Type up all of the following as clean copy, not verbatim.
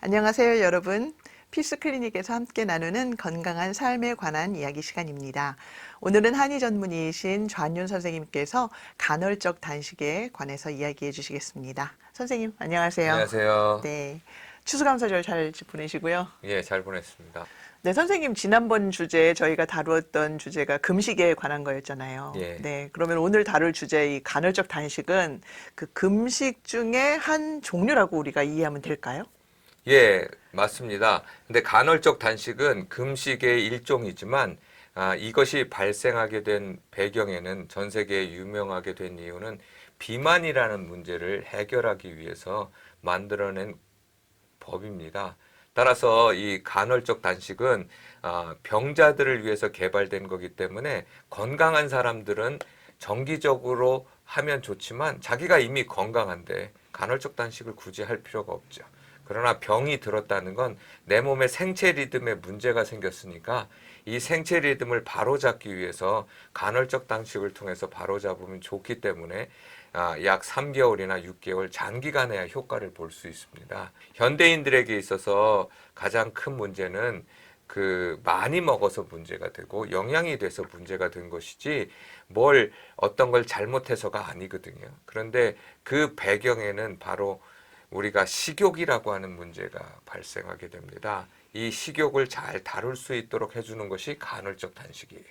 안녕하세요, 여러분. 피스 클리닉에서 함께 나누는 건강한 삶에 관한 이야기 시간입니다. 오늘은 한의 전문의이신 좌윤 선생님께서 간헐적 단식에 관해서 이야기해 주시겠습니다. 선생님, 안녕하세요. 안녕하세요. 네. 추수감사절 잘 보내시고요. 예, 잘 보냈습니다. 네, 선생님, 지난번 주제 저희가 다루었던 주제가 금식에 관한 거였잖아요. 예, 네, 그러면 오늘 다룰 주제 이 간헐적 단식은 그 금식 중에 한 종류라고 우리가 이해하면 될까요? 예, 맞습니다. 근데 간헐적 단식은 금식의 일종이지만 이것이 발생하게 된 배경에는 전 세계에 유명하게 된 이유는 비만이라는 문제를 해결하기 위해서 만들어낸 법입니다. 따라서 이 간헐적 단식은 병자들을 위해서 개발된 거기 때문에 건강한 사람들은 정기적으로 하면 좋지만 자기가 이미 건강한데 간헐적 단식을 굳이 할 필요가 없죠. 그러나 병이 들었다는 건 내 몸의 생체 리듬에 문제가 생겼으니까 이 생체 리듬을 바로잡기 위해서 간헐적 단식을 통해서 바로잡으면 좋기 때문에 약 3개월이나 6개월 장기간의 효과를 볼 수 있습니다. 현대인들에게 있어서 가장 큰 문제는 많이 먹어서 문제가 되고 영양이 돼서 문제가 된 것이지 어떤 걸 잘못해서가 아니거든요. 그런데 그 배경에는 바로 우리가 식욕이라고 하는 문제가 발생하게 됩니다. 이 식욕을 잘 다룰 수 있도록 해주는 것이 간헐적 단식이에요.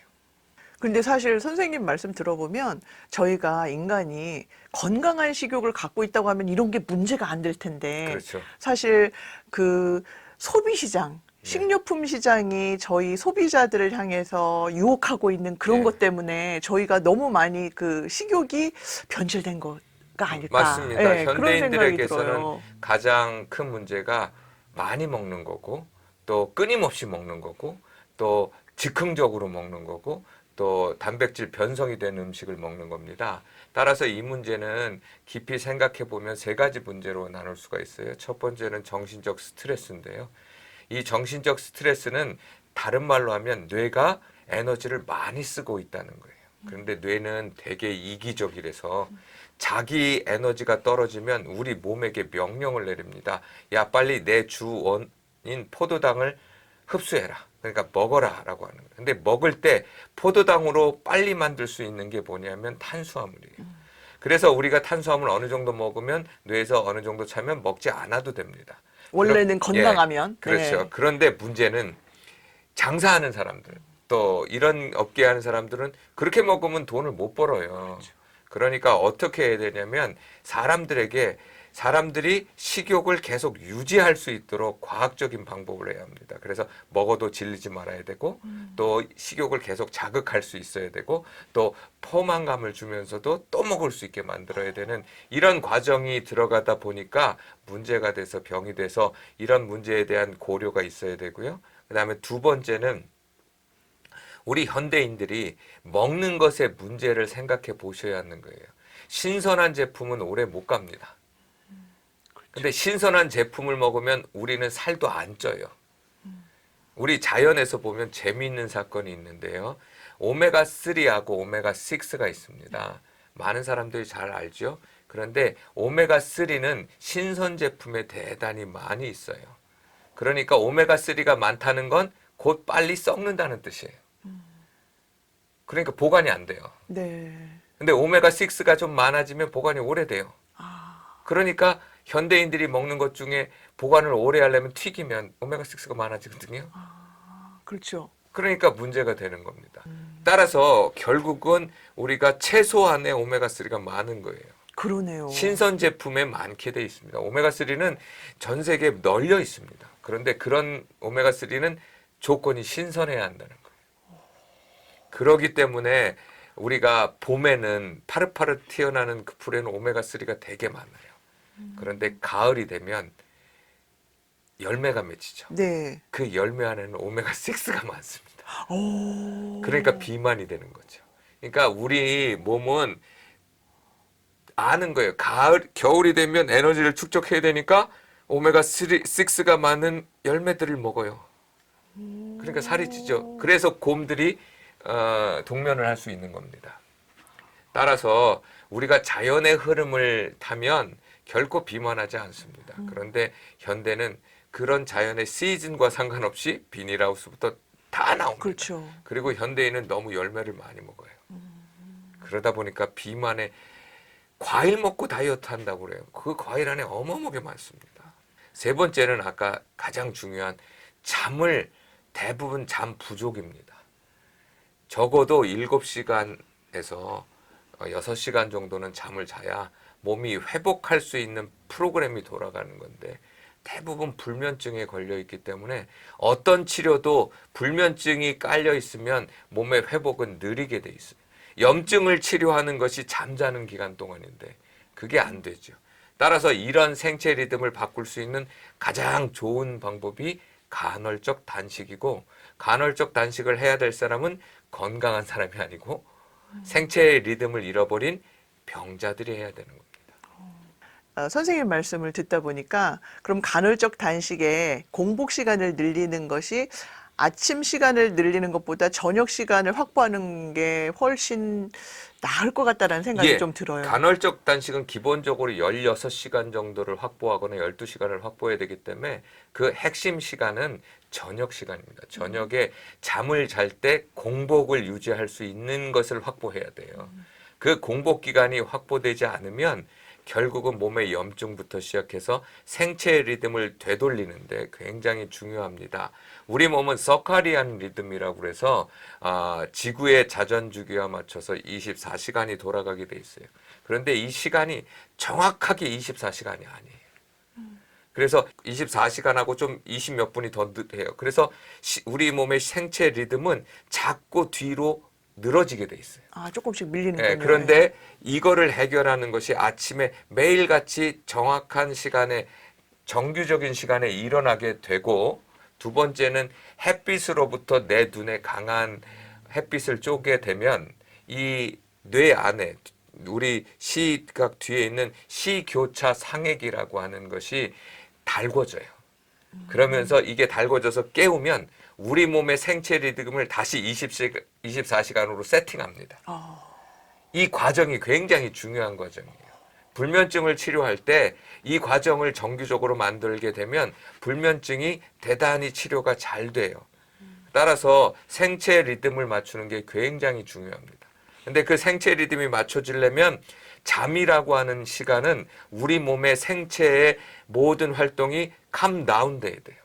근데 사실 선생님 말씀 들어보면 저희가 인간이 건강한 식욕을 갖고 있다고 하면 이런 게 문제가 안 될 텐데 그렇죠. 사실 그 소비 시장, 네. 식료품 시장이 저희 소비자들을 향해서 유혹하고 있는 그런 네. 것 때문에 저희가 너무 많이 그 식욕이 변질된 거가 아닐까. 맞습니다. 예, 그런 생각이 현대인들에게서는 들어요. 가장 큰 문제가 많이 먹는 거고 또 끊임없이 먹는 거고 또 즉흥적으로 먹는 거고 또 단백질 변성이 된 음식을 먹는 겁니다. 따라서 이 문제는 깊이 생각해 보면 세 가지 문제로 나눌 수가 있어요. 첫 번째는 정신적 스트레스인데요. 이 정신적 스트레스는 다른 말로 하면 뇌가 에너지를 많이 쓰고 있다는 거예요. 그런데 뇌는 되게 이기적이라서 자기 에너지가 떨어지면 우리 몸에게 명령을 내립니다. 야, 빨리 내 주원인 포도당을 흡수해라. 그러니까 먹어라 라고 하는 거예요. 근데 먹을 때 포도당으로 빨리 만들 수 있는 게 뭐냐면 탄수화물이에요. 그래서 우리가 탄수화물 어느 정도 먹으면 뇌에서 어느 정도 차면 먹지 않아도 됩니다. 원래는 예, 건강하면. 그렇죠. 네. 그런데 문제는 장사하는 사람들, 또 이런 업계 하는 사람들은 그렇게 먹으면 돈을 못 벌어요. 그러니까 어떻게 해야 되냐면 사람들이 식욕을 계속 유지할 수 있도록 과학적인 방법을 해야 합니다. 그래서 먹어도 질리지 말아야 되고 또 식욕을 계속 자극할 수 있어야 되고 또 포만감을 주면서도 또 먹을 수 있게 만들어야 되는 이런 과정이 들어가다 보니까 문제가 돼서 병이 돼서 이런 문제에 대한 고려가 있어야 되고요. 그다음에 두 번째는 우리 현대인들이 먹는 것의 문제를 생각해 보셔야 하는 거예요. 신선한 제품은 오래 못 갑니다. 근데 신선한 제품을 먹으면 우리는 살도 안 쪄요. 우리 자연에서 보면 재미있는 사건이 있는데요. 오메가3하고 오메가6가 있습니다. 많은 사람들이 잘 알죠. 그런데 오메가3는 신선 제품에 대단히 많이 있어요. 그러니까 오메가3가 많다는 건 곧 빨리 썩는다는 뜻이에요. 그러니까 보관이 안 돼요. 네. 근데 오메가6가 좀 많아지면 보관이 오래돼요. 그러니까 현대인들이 먹는 것 중에 보관을 오래 하려면 튀기면 오메가6가 많아지거든요. 그렇죠. 그러니까 문제가 되는 겁니다. 따라서 결국은 우리가 최소한의 오메가3가 많은 거예요. 그러네요. 신선 제품에 많게 돼 있습니다. 오메가3는 전 세계에 널려 있습니다. 그런데 그런 오메가3는 조건이 신선해야 한다는 거예요. 그러기 때문에 우리가 봄에는 파릇파릇 튀어나오는 그 풀에는 오메가3가 되게 많아요. 그런데 가을이 되면 열매가 맺히죠. 네. 그 열매 안에는 오메가6가 많습니다. 오. 그러니까 비만이 되는 거죠. 그러니까 우리 몸은 아는 거예요. 겨울이 되면 에너지를 축적해야 되니까 오메가6가 많은 열매들을 먹어요. 그러니까 살이 찌죠. 그래서 곰들이 동면을 할 수 있는 겁니다. 따라서 우리가 자연의 흐름을 타면 결코 비만하지 않습니다. 그런데 현대는 그런 자연의 시즌과 상관없이 비닐하우스부터 다 나옵니다. 그렇죠. 그리고 현대인은 너무 열매를 많이 먹어요. 그러다 보니까 비만에 과일 먹고 다이어트 한다고 그래요. 그 과일 안에 어마어마하게 많습니다. 세 번째는 아까 가장 중요한 잠을 대부분 잠 부족입니다. 적어도 7시간에서 6시간 정도는 잠을 자야 몸이 회복할 수 있는 프로그램이 돌아가는 건데 대부분 불면증에 걸려 있기 때문에 어떤 치료도 불면증이 깔려 있으면 몸의 회복은 느리게 돼 있어요. 염증을 치료하는 것이 잠자는 기간 동안인데 그게 안 되죠. 따라서 이런 생체 리듬을 바꿀 수 있는 가장 좋은 방법이 간헐적 단식이고, 간헐적 단식을 해야 될 사람은 건강한 사람이 아니고 생체의 리듬을 잃어버린 병자들이 해야 되는 겁니다. 선생님 말씀을 듣다 보니까 그럼 간헐적 단식에 공복 시간을 늘리는 것이 아침 시간을 늘리는 것보다 저녁 시간을 확보하는 게 훨씬 나을 것 같다라는 생각이 좀 들어요. 간헐적 단식은 기본적으로 16시간 정도를 확보하거나 12시간을 확보해야 되기 때문에 그 핵심 시간은 저녁 시간입니다. 저녁에 잠을 잘 때 공복을 유지할 수 있는 것을 확보해야 돼요. 그 공복 기간이 확보되지 않으면 결국은 몸의 염증부터 시작해서 생체의 리듬을 되돌리는데 굉장히 중요합니다. 우리 몸은 서카리안 리듬이라고 그래서 지구의 자전주기와 맞춰서 24시간이 돌아가게 돼 있어요. 그런데 이 시간이 정확하게 24시간이 아니에요. 그래서 24시간하고 좀 20 몇 분이 더 해요. 그래서 우리 몸의 생체 리듬은 자꾸 뒤로 늘어지게 돼 있어요. 조금씩 밀리는군요. 그런데 이거를 해결하는 것이 아침에 매일같이 정확한 시간에 정규적인 시간에 일어나게 되고, 두 번째는 햇빛으로부터 내 눈에 강한 햇빛을 쬐게 되면 이 뇌 안에 우리 시각 뒤에 있는 시교차 상액이라고 하는 것이 달궈져요. 그러면서 이게 달궈져서 깨우면 우리 몸의 생체 리듬을 다시 24시간으로 세팅합니다. 이 과정이 굉장히 중요한 과정이에요. 불면증을 치료할 때 이 과정을 정기적으로 만들게 되면 불면증이 대단히 치료가 잘 돼요. 따라서 생체 리듬을 맞추는 게 굉장히 중요합니다. 근데 그 생체 리듬이 맞춰지려면 잠이라고 하는 시간은 우리 몸의 생체의 모든 활동이 캄 다운 돼야 돼요.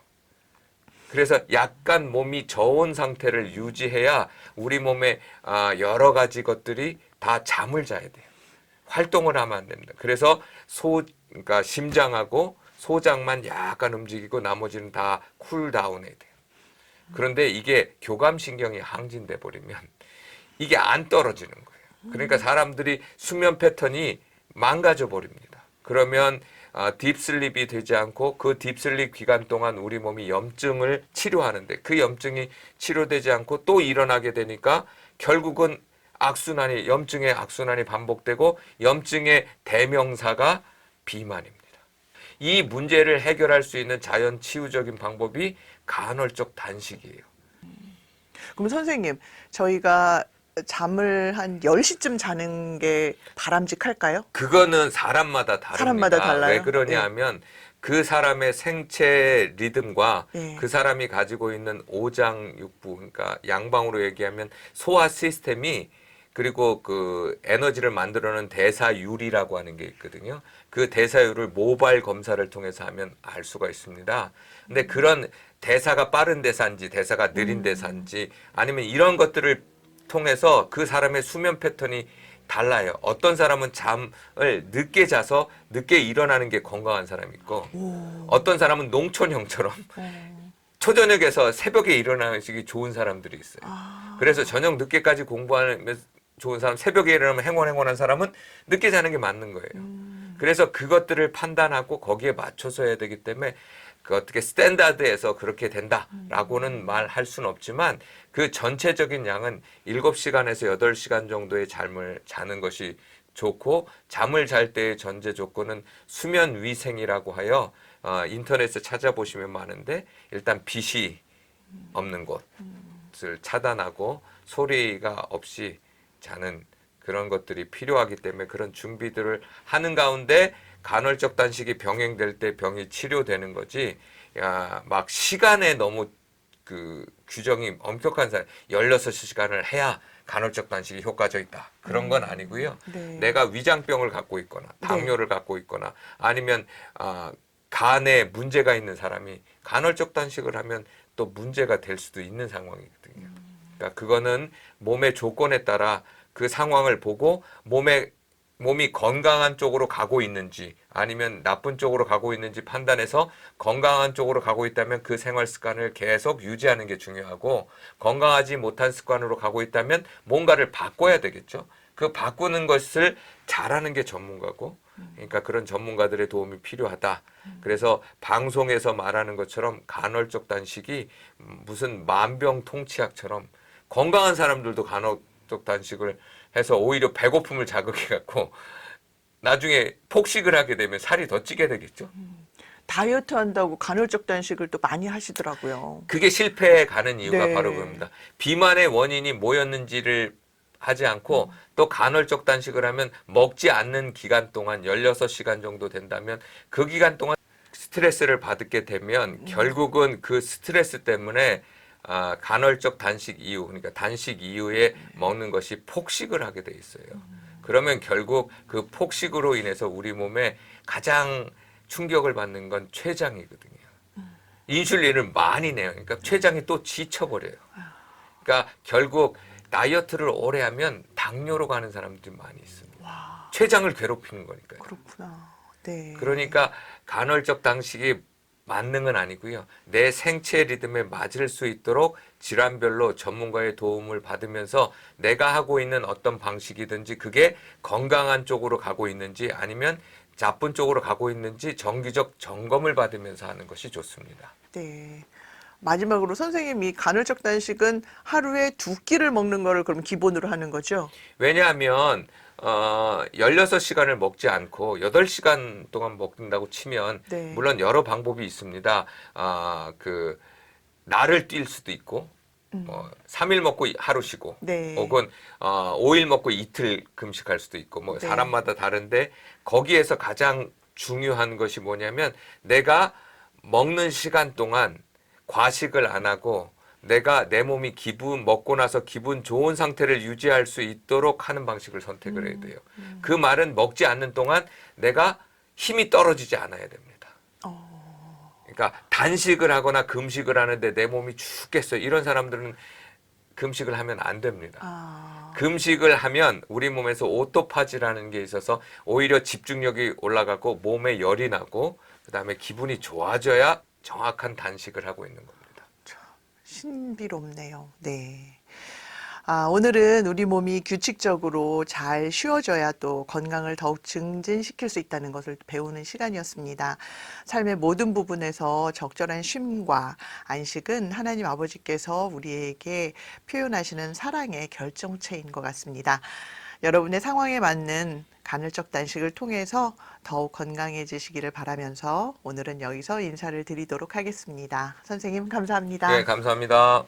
그래서 약간 몸이 저온 상태를 유지해야 우리 몸의 여러 가지 것들이 다 잠을 자야 돼요. 활동을 하면 안 됩니다. 그래서 그러니까 심장하고 소장만 약간 움직이고 나머지는 다 쿨다운해야 돼요. 그런데 이게 교감신경이 항진돼 버리면 이게 안 떨어지는 거예요. 그러니까 사람들이 수면 패턴이 망가져 버립니다. 그러면 딥슬립이 되지 않고 그 딥슬립 기간 동안 우리 몸이 염증을 치료하는데 그 염증이 치료되지 않고 또 일어나게 되니까 결국은 염증의 악순환이 반복되고 염증의 대명사가 비만입니다. 이 문제를 해결할 수 있는 자연 치유적인 방법이 간헐적 단식이에요. 그럼 선생님, 저희가 잠을 한 10시쯤 자는 게 바람직할까요? 그거는 사람마다 다릅니다. 사람마다 달라요? 왜 그러냐 하면 그 사람의 생체 리듬과 네. 그 사람이 가지고 있는 오장육부, 그러니까 양방으로 얘기하면 소화 시스템이, 그리고 그 에너지를 만들어내는 대사율이라고 하는 게 있거든요. 그 대사율을 모발 검사를 통해서 하면 알 수가 있습니다. 근데 그런 대사가 빠른 대사인지 대사가 느린 대사인지 아니면 이런 것들을 통해서 그 사람의 수면 패턴이 달라요. 어떤 사람은 잠을 늦게 자서 늦게 일어나는 게 건강한 사람이 있고, 어떤 사람은 농촌형처럼 초저녁에서 새벽에 일어나는 게 좋은 사람들이 있어요. 그래서 저녁 늦게까지 공부하면 좋은 사람, 새벽에 일어나면 행원한 사람은 늦게 자는 게 맞는 거예요. 그래서 그것들을 판단하고 거기에 맞춰서 해야 되기 때문에 그 어떻게 스탠다드에서 그렇게 된다라고는 말할 수는 없지만 그 전체적인 양은 7시간에서 8시간 정도의 잠을 자는 것이 좋고, 잠을 잘 때의 전제 조건은 수면 위생이라고 하여 인터넷에 찾아보시면 많은데, 일단 빛이 없는 곳을 차단하고 소리가 없이 자는 그런 것들이 필요하기 때문에 그런 준비들을 하는 가운데 간헐적 단식이 병행될 때 병이 치료되는 거지. 야, 막 시간에 너무 그 규정이 엄격한 사람 16시간을 해야 간헐적 단식이 효과적이다. 그런 건 아니고요. 네. 내가 위장병을 갖고 있거나 당뇨를 갖고 있거나 아니면 간에 문제가 있는 사람이 간헐적 단식을 하면 또 문제가 될 수도 있는 상황이거든요. 그러니까 그거는 몸의 조건에 따라 그 상황을 보고 몸이 건강한 쪽으로 가고 있는지 아니면 나쁜 쪽으로 가고 있는지 판단해서 건강한 쪽으로 가고 있다면 그 생활 습관을 계속 유지하는 게 중요하고 건강하지 못한 습관으로 가고 있다면 뭔가를 바꿔야 되겠죠. 그 바꾸는 것을 잘하는 게 전문가고 그러니까 그런 전문가들의 도움이 필요하다. 그래서 방송에서 말하는 것처럼 간헐적 단식이 무슨 만병통치약처럼 건강한 사람들도 간헐적 단식을 해서 오히려 배고픔을 자극해 갖고 나중에 폭식을 하게 되면 살이 더 찌게 되겠죠. 다이어트 한다고 간헐적 단식을 또 많이 하시더라고요. 그게 실패에 가는 이유가 네. 바로 그겁니다. 비만의 원인이 뭐였는지를 하지 않고 또 간헐적 단식을 하면 먹지 않는 기간 동안 16시간 정도 된다면 그 기간 동안 스트레스를 받게 되면 결국은 그 스트레스 때문에 간헐적 단식 이후, 그러니까 단식 이후에 먹는 것이 폭식을 하게 돼 있어요. 그러면 결국 그 폭식으로 인해서 우리 몸에 가장 충격을 받는 건 췌장이거든요. 인슐린을 많이 내요. 그러니까 췌장이 또 지쳐버려요. 그러니까 결국 다이어트를 오래 하면 당뇨로 가는 사람들이 많이 있습니다. 와, 췌장을 괴롭히는 거니까요. 그렇구나. 네. 그러니까 간헐적 단식이 만능은 아니고요. 내 생체 리듬에 맞을 수 있도록 질환별로 전문가의 도움을 받으면서 내가 하고 있는 어떤 방식이든지 그게 건강한 쪽으로 가고 있는지 아니면 나쁜 쪽으로 가고 있는지 정기적 점검을 받으면서 하는 것이 좋습니다. 네. 마지막으로 선생님이 간헐적 단식은 하루에 2끼를 먹는 거를 그럼 기본으로 하는 거죠? 왜냐하면 16시간을 먹지 않고 8시간 동안 먹는다고 치면 네. 물론 여러 방법이 있습니다. 그 날을 뛸 수도 있고 3일 먹고 하루 쉬고 네. 혹은 5일 먹고 이틀 금식할 수도 있고 뭐 네. 사람마다 다른데 거기에서 가장 중요한 것이 뭐냐면 내가 먹는 시간 동안 과식을 안 하고 내가 내 몸이 먹고 나서 기분 좋은 상태를 유지할 수 있도록 하는 방식을 선택을 해야 돼요. 그 말은 먹지 않는 동안 내가 힘이 떨어지지 않아야 됩니다. 그러니까 단식을 하거나 금식을 하는데 내 몸이 죽겠어요. 이런 사람들은 금식을 하면 안 됩니다. 금식을 하면 우리 몸에서 오토파지라는 게 있어서 오히려 집중력이 올라가고 몸에 열이 나고 그다음에 기분이 좋아져야 정확한 단식을 하고 있는 겁니다. 신비롭네요. 네. 오늘은 우리 몸이 규칙적으로 잘 쉬어져야 또 건강을 더욱 증진시킬 수 있다는 것을 배우는 시간이었습니다. 삶의 모든 부분에서 적절한 쉼과 안식은 하나님 아버지께서 우리에게 표현하시는 사랑의 결정체인 것 같습니다. 여러분의 상황에 맞는 간헐적 단식을 통해서 더욱 건강해지시기를 바라면서 오늘은 여기서 인사를 드리도록 하겠습니다. 선생님 감사합니다. 네, 감사합니다.